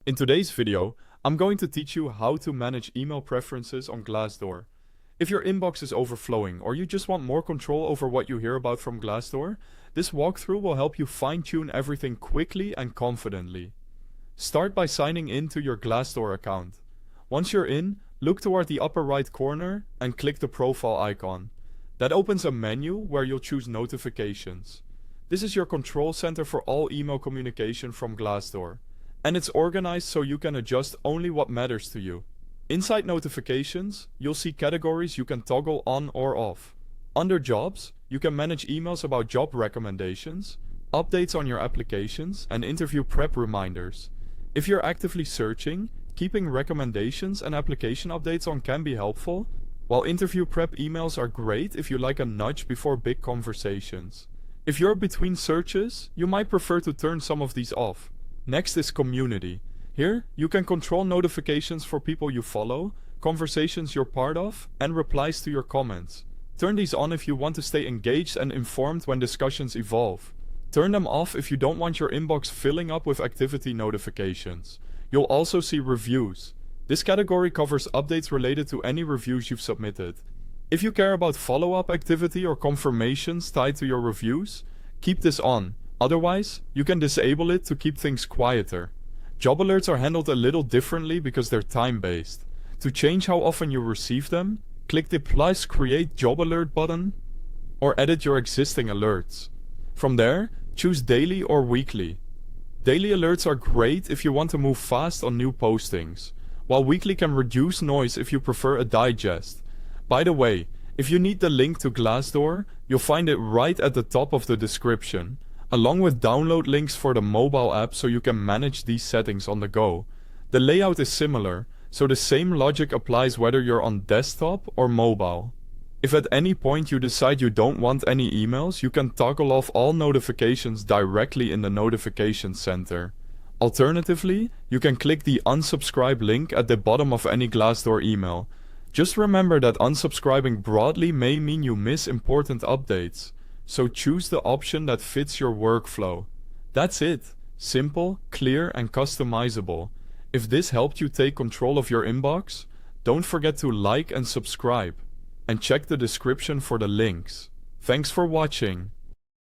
In today's video, I'm going to teach you how to manage email preferences on Glassdoor. If your inbox is overflowing or you just want more control over what you hear about from Glassdoor, this walkthrough will help you fine-tune everything quickly and confidently. Start by signing in to your Glassdoor account. Once you're in, look toward the upper right corner and click the profile icon. That opens a menu where you'll choose notifications. This is your control center for all email communication from Glassdoor. And it's organized so you can adjust only what matters to you. Inside notifications, you'll see categories you can toggle on or off. Under jobs, you can manage emails about job recommendations, updates on your applications, and interview prep reminders. If you're actively searching, keeping recommendations and application updates on can be helpful, while interview prep emails are great if you like a nudge before big conversations. If you're between searches, you might prefer to turn some of these off. Next is Community. Here, you can control notifications for people you follow, conversations you're part of, and replies to your comments. Turn these on if you want to stay engaged and informed when discussions evolve. Turn them off if you don't want your inbox filling up with activity notifications. You'll also see Reviews. This category covers updates related to any reviews you've submitted. If you care about follow-up activity or confirmations tied to your reviews, keep this on. Otherwise, you can disable it to keep things quieter. Job alerts are handled a little differently because they're time-based. To change how often you receive them, click the plus Create Job Alert button or edit your existing alerts. From there, choose Daily or Weekly. Daily alerts are great if you want to move fast on new postings, while weekly can reduce noise if you prefer a digest. By the way, if you need the link to Glassdoor, you'll find it right at the top of the description, along with download links for the mobile app so you can manage these settings on the go. The layout is similar, so the same logic applies whether you're on desktop or mobile. If at any point you decide you don't want any emails, you can toggle off all notifications directly in the notification center. Alternatively, you can click the unsubscribe link at the bottom of any Glassdoor email. Just remember that unsubscribing broadly may mean you miss important updates. So choose the option that fits your workflow. That's it. Simple, clear, and customizable. If this helped you take control of your inbox, don't forget to like and subscribe. And check the description for the links. Thanks for watching.